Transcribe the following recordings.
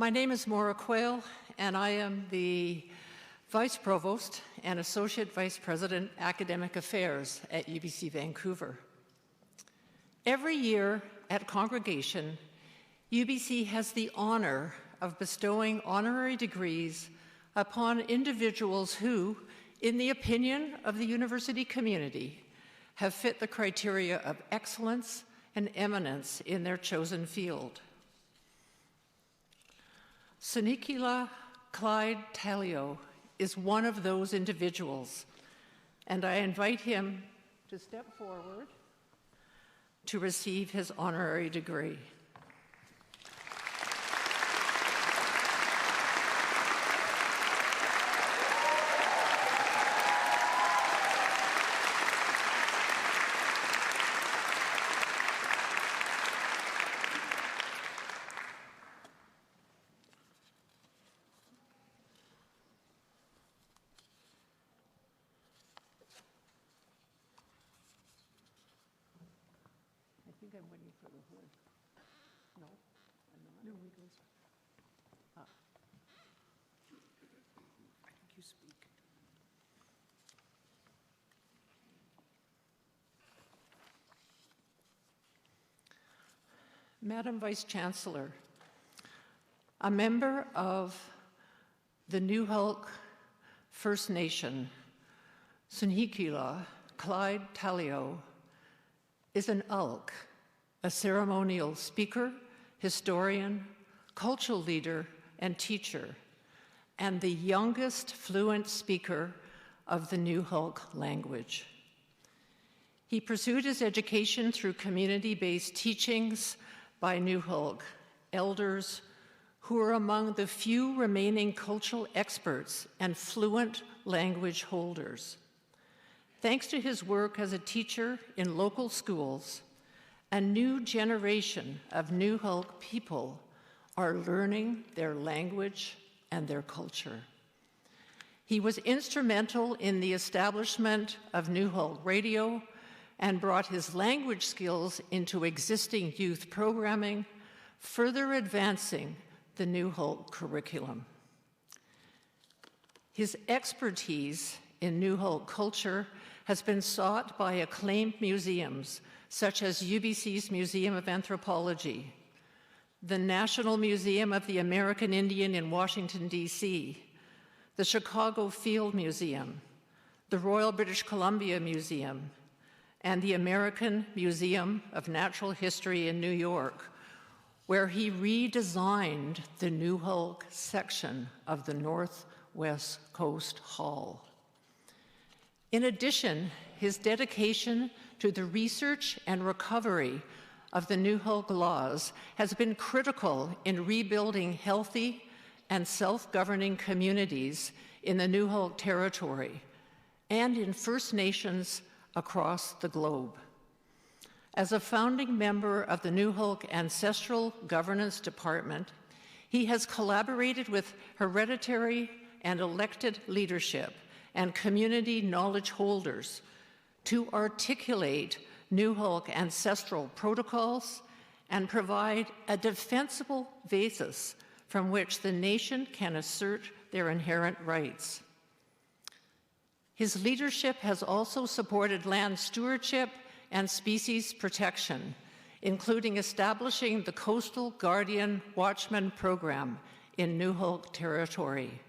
My name is Maura Quayle, and I am the Vice Provost and Associate Vice President, Academic Affairs at UBC Vancouver. Every year at Congregation, UBC has the honor of bestowing honorary degrees upon individuals who, in the opinion of the university community, have fit the criteria of excellence and eminence in their chosen field. Snxakila Clyde Tallio is one of those individuals, and I invite him to step forward to receive his honorary degree. I think I'm waiting for the hood. No, I'm not. No, he goes. I think you speak. Madam Vice Chancellor, a member of the Newhalk First Nation, Snxakila Clyde Tallio, is an ULK, a ceremonial speaker, historian, cultural leader, and teacher, and the youngest fluent speaker of the Newhalk language. He pursued his education through community-based teachings by Newhalk elders who are among the few remaining cultural experts and fluent language holders. Thanks to his work as a teacher in local schools, a new generation of Newhalk people are learning their language and their culture. He was instrumental in the establishment of Newhalk Radio and brought his language skills into existing youth programming, further advancing the Newhalk curriculum. His expertise in Newhalk culture has been sought by acclaimed museums such as UBC's Museum of Anthropology, the National Museum of the American Indian in Washington, D.C., the Chicago Field Museum, the Royal British Columbia Museum, and the American Museum of Natural History in New York, where he redesigned the Newhalk section of the Northwest Coast Hall. In addition, his dedication to the research and recovery of the Newhalk laws has been critical in rebuilding healthy and self-governing communities in the Newhalk territory and in First Nations across the globe. As a founding member of the Newhalk Ancestral Governance Department, he has collaborated with hereditary and elected leadership and community knowledge holders to articulate Newhalk ancestral protocols and provide a defensible basis from which the nation can assert their inherent rights. His leadership has also supported land stewardship and species protection, including establishing the Coastal Guardian Watchman program in Newhalk territory.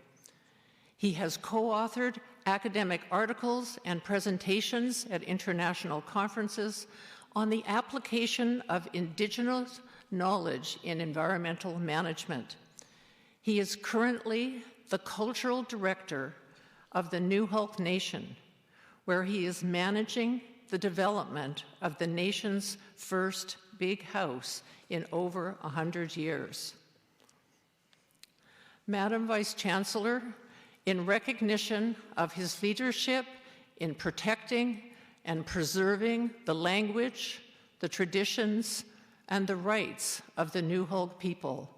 He has co-authored academic articles and presentations at international conferences on the application of Indigenous knowledge in environmental management. He is currently the cultural director of the Newhalk Nation, where he is managing the development of the nation's first big house in over 100 years. Madam Vice Chancellor, in recognition of his leadership in protecting and preserving the language, the traditions, and the rights of the Newhalk people,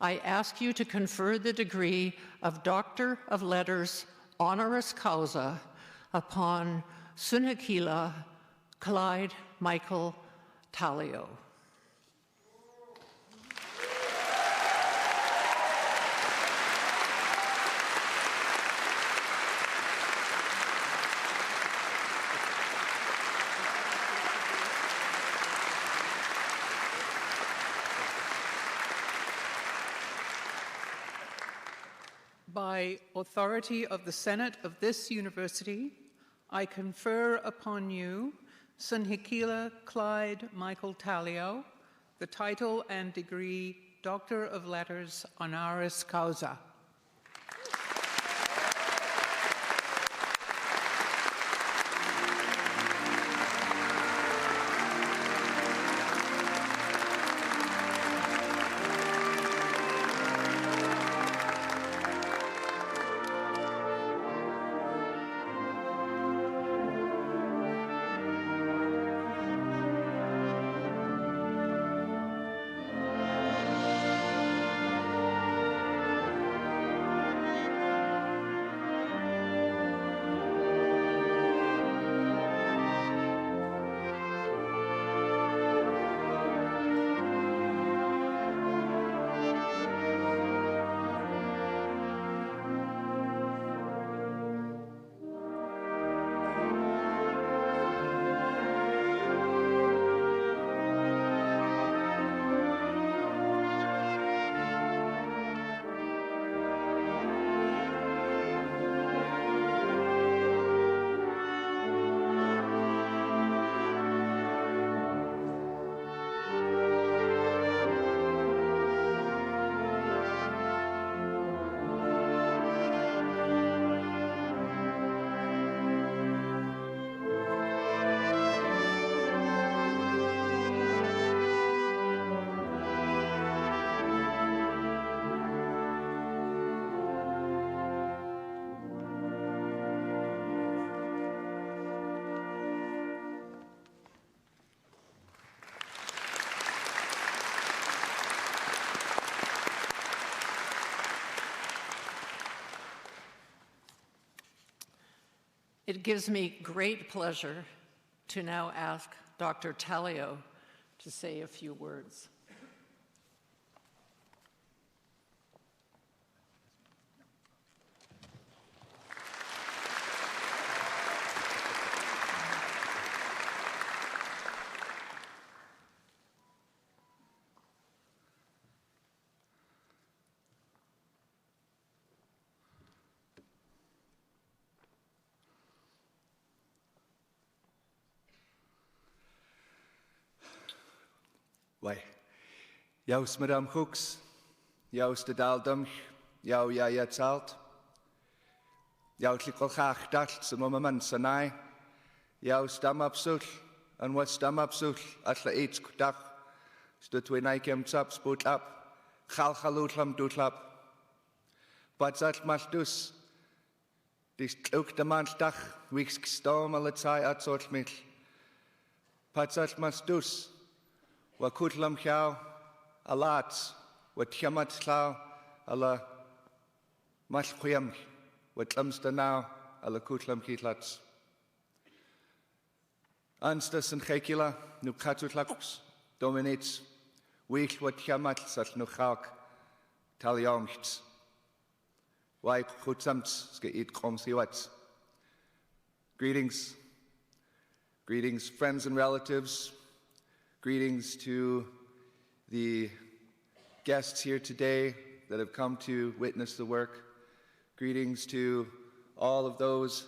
I ask you to confer the degree of Doctor of Letters honoris causa upon Snxakila Clyde Michael Tallio. By authority of the Senate of this university, I confer upon you, Snxakila Clyde Michael Tallio, the title and degree Doctor of Letters honoris causa. It gives me great pleasure to now ask Dr. Tallio to say a few words. Wai, jaus Madame Hooks, jaus de Daldum, jau ja jetzt alt, jau likol chach dalt sa moment sanai, jaus dam absul, an was dam absul, at la eats kudach, stut we naikem tsap sput up, chal chalutlam dutlap, batzat maltus, dis ook de mandach, weeks stom alatai at sort mil, batzat maltus, wa kutlam chau alat wa tiamat chau ala malchuyam wa tlamsta now ala kutlam kitlats ansta Snxakila nu katutlakus dominates weich wa tiamat sat nu chauk Talliomchts wai kutsamts ske eat komsiwats. Greetings friends and relatives. Greetings to the guests here today that have come to witness the work. Greetings to all of those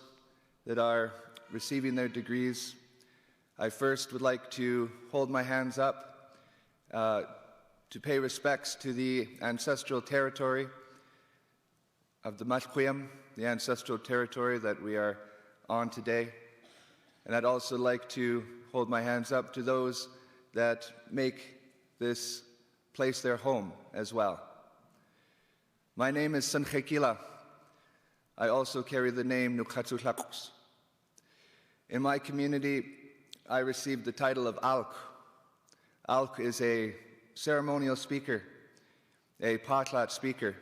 that are receiving their degrees. I first would like to hold my hands up to pay respects to the ancestral territory of the Malchuyam, the ancestral territory that we are on today. And I'd also like to hold my hands up to those that make this place their home as well. My name is Snxakila. I also carry the name Nukatsutlakus. In my community, I received the title of Alk. Alk is a ceremonial speaker, a potlat speaker.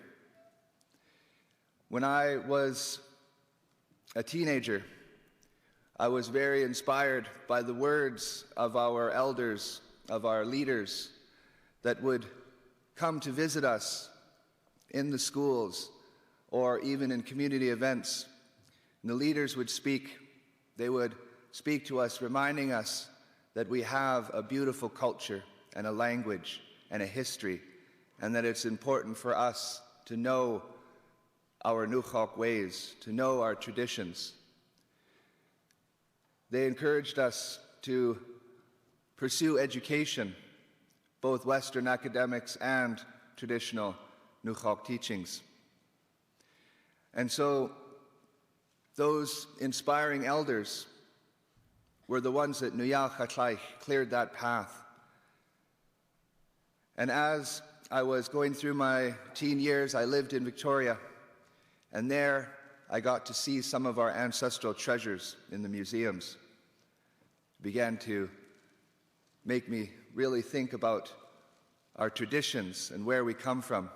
When I was a teenager, I was very inspired by the words of our elders, of our leaders, that would come to visit us in the schools or even in community events. And the leaders would speak. They would speak to us, reminding us that we have a beautiful culture and a language and a history, and that it's important for us to know our Nukhalk ways, to know our traditions. They encouraged us to pursue education, both Western academics and traditional Nukhalk teachings. And so those inspiring elders were the ones that Snxakila cleared that path. And as I was going through my teen years, I lived in Victoria, and there I got to see some of our ancestral treasures in the museums. It began to make me really think about our traditions and where we come from.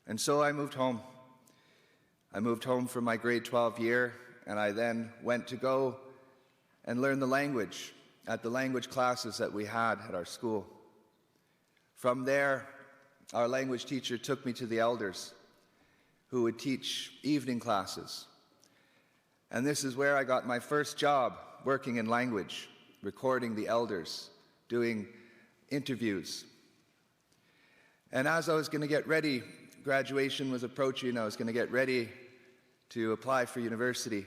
And so I moved home. I moved home for my grade 12 year, and I then went to go and learn the language at the language classes that we had at our school. From there, our language teacher took me to the elders who would teach evening classes. And this is where I got my first job working in language, recording the elders, doing interviews. And as I was going to get ready, graduation was approaching, I was going to get ready to apply for university.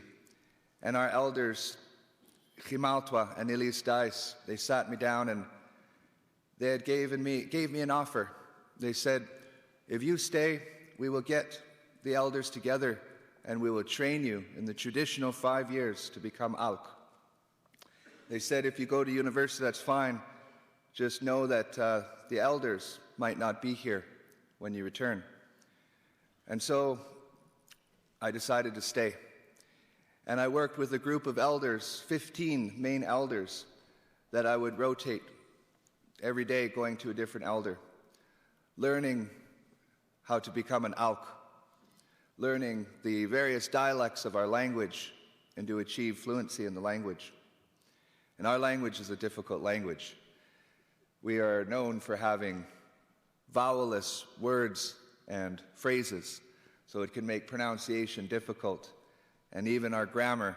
And our elders, Chimaltwa and Elise Dice, they sat me down and they had gave me an offer. They said, if you stay, we will get the elders together and we will train you in the traditional 5 years to become Alk. They said, if you go to university, that's fine. Just know that the elders might not be here when you return. And so I decided to stay. And I worked with a group of elders, 15 main elders, that I would rotate every day going to a different elder, learning how to become an Alk, learning the various dialects of our language and to achieve fluency in the language. And our language is a difficult language. We are known for having vowelless words and phrases, so it can make pronunciation difficult. And even our grammar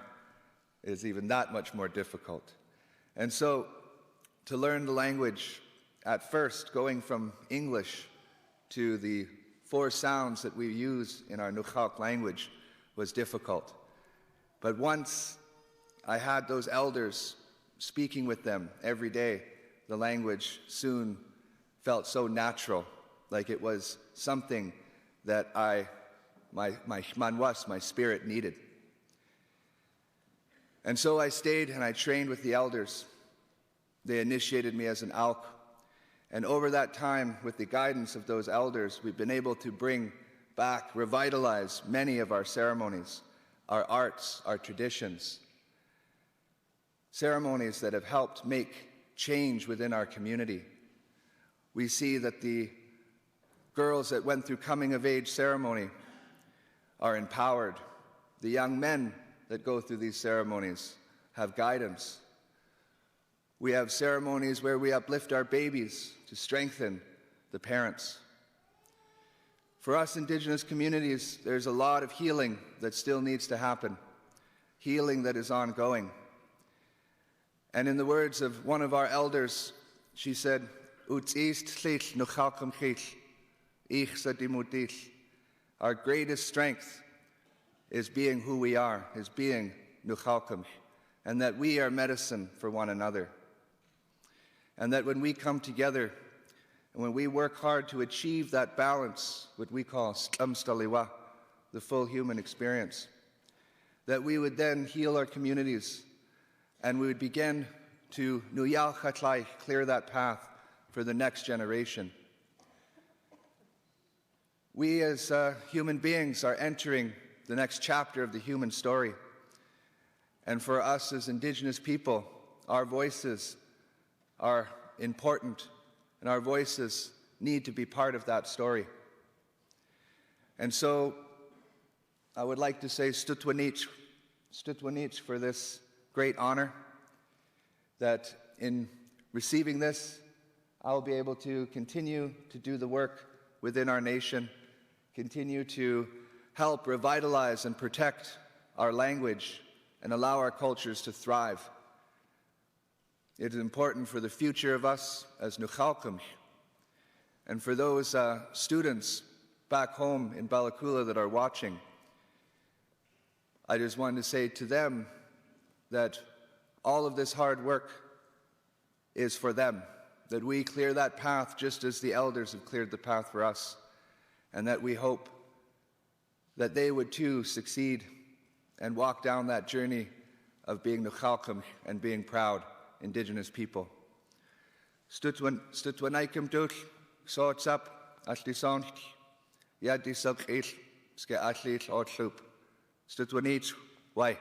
is even that much more difficult. And so, to learn the language, at first, going from English to the 4 sounds that we use in our Nukhalk language was difficult. But once I had those elders speaking with them every day, the language soon felt so natural, like it was something that my spirit needed. And so I stayed and I trained with the elders. They initiated me as an Alk. And over that time, with the guidance of those elders, we've been able to bring back, revitalize many of our ceremonies, our arts, our traditions. Ceremonies that have helped make change within our community. We see that the girls that went through coming-of-age ceremony are empowered. The young men that go through these ceremonies have guidance. We have ceremonies where we uplift our babies to strengthen the parents. For us Indigenous communities, there's a lot of healing that still needs to happen, healing that is ongoing. And in the words of one of our elders, she said, our greatest strength is being who we are, is being Nukhalkim, and that we are medicine for one another. And that when we come together, and when we work hard to achieve that balance, what we call Snxakila, the full human experience, that we would then heal our communities, and we would begin to Snxakila, clear that path for the next generation. We as human beings are entering the next chapter of the human story. And for us as Indigenous people, our voices are important, and our voices need to be part of that story. And so I would like to say Stutwanich for this great honor, that in receiving this, I'll be able to continue to do the work within our nation, continue to help revitalize and protect our language and allow our cultures to thrive. It is important for the future of us as Nukhalkim, and for those students back home in Ballakula that are watching, I just wanted to say to them that all of this hard work is for them, that we clear that path just as the elders have cleared the path for us, and that we hope that they would too succeed and walk down that journey of being Nuchalcam and being proud Indigenous people. Stutwanaikum duch, sorts up, asli sonch, yadi sulkil, ske atlit or sloop. Stutwanich, why?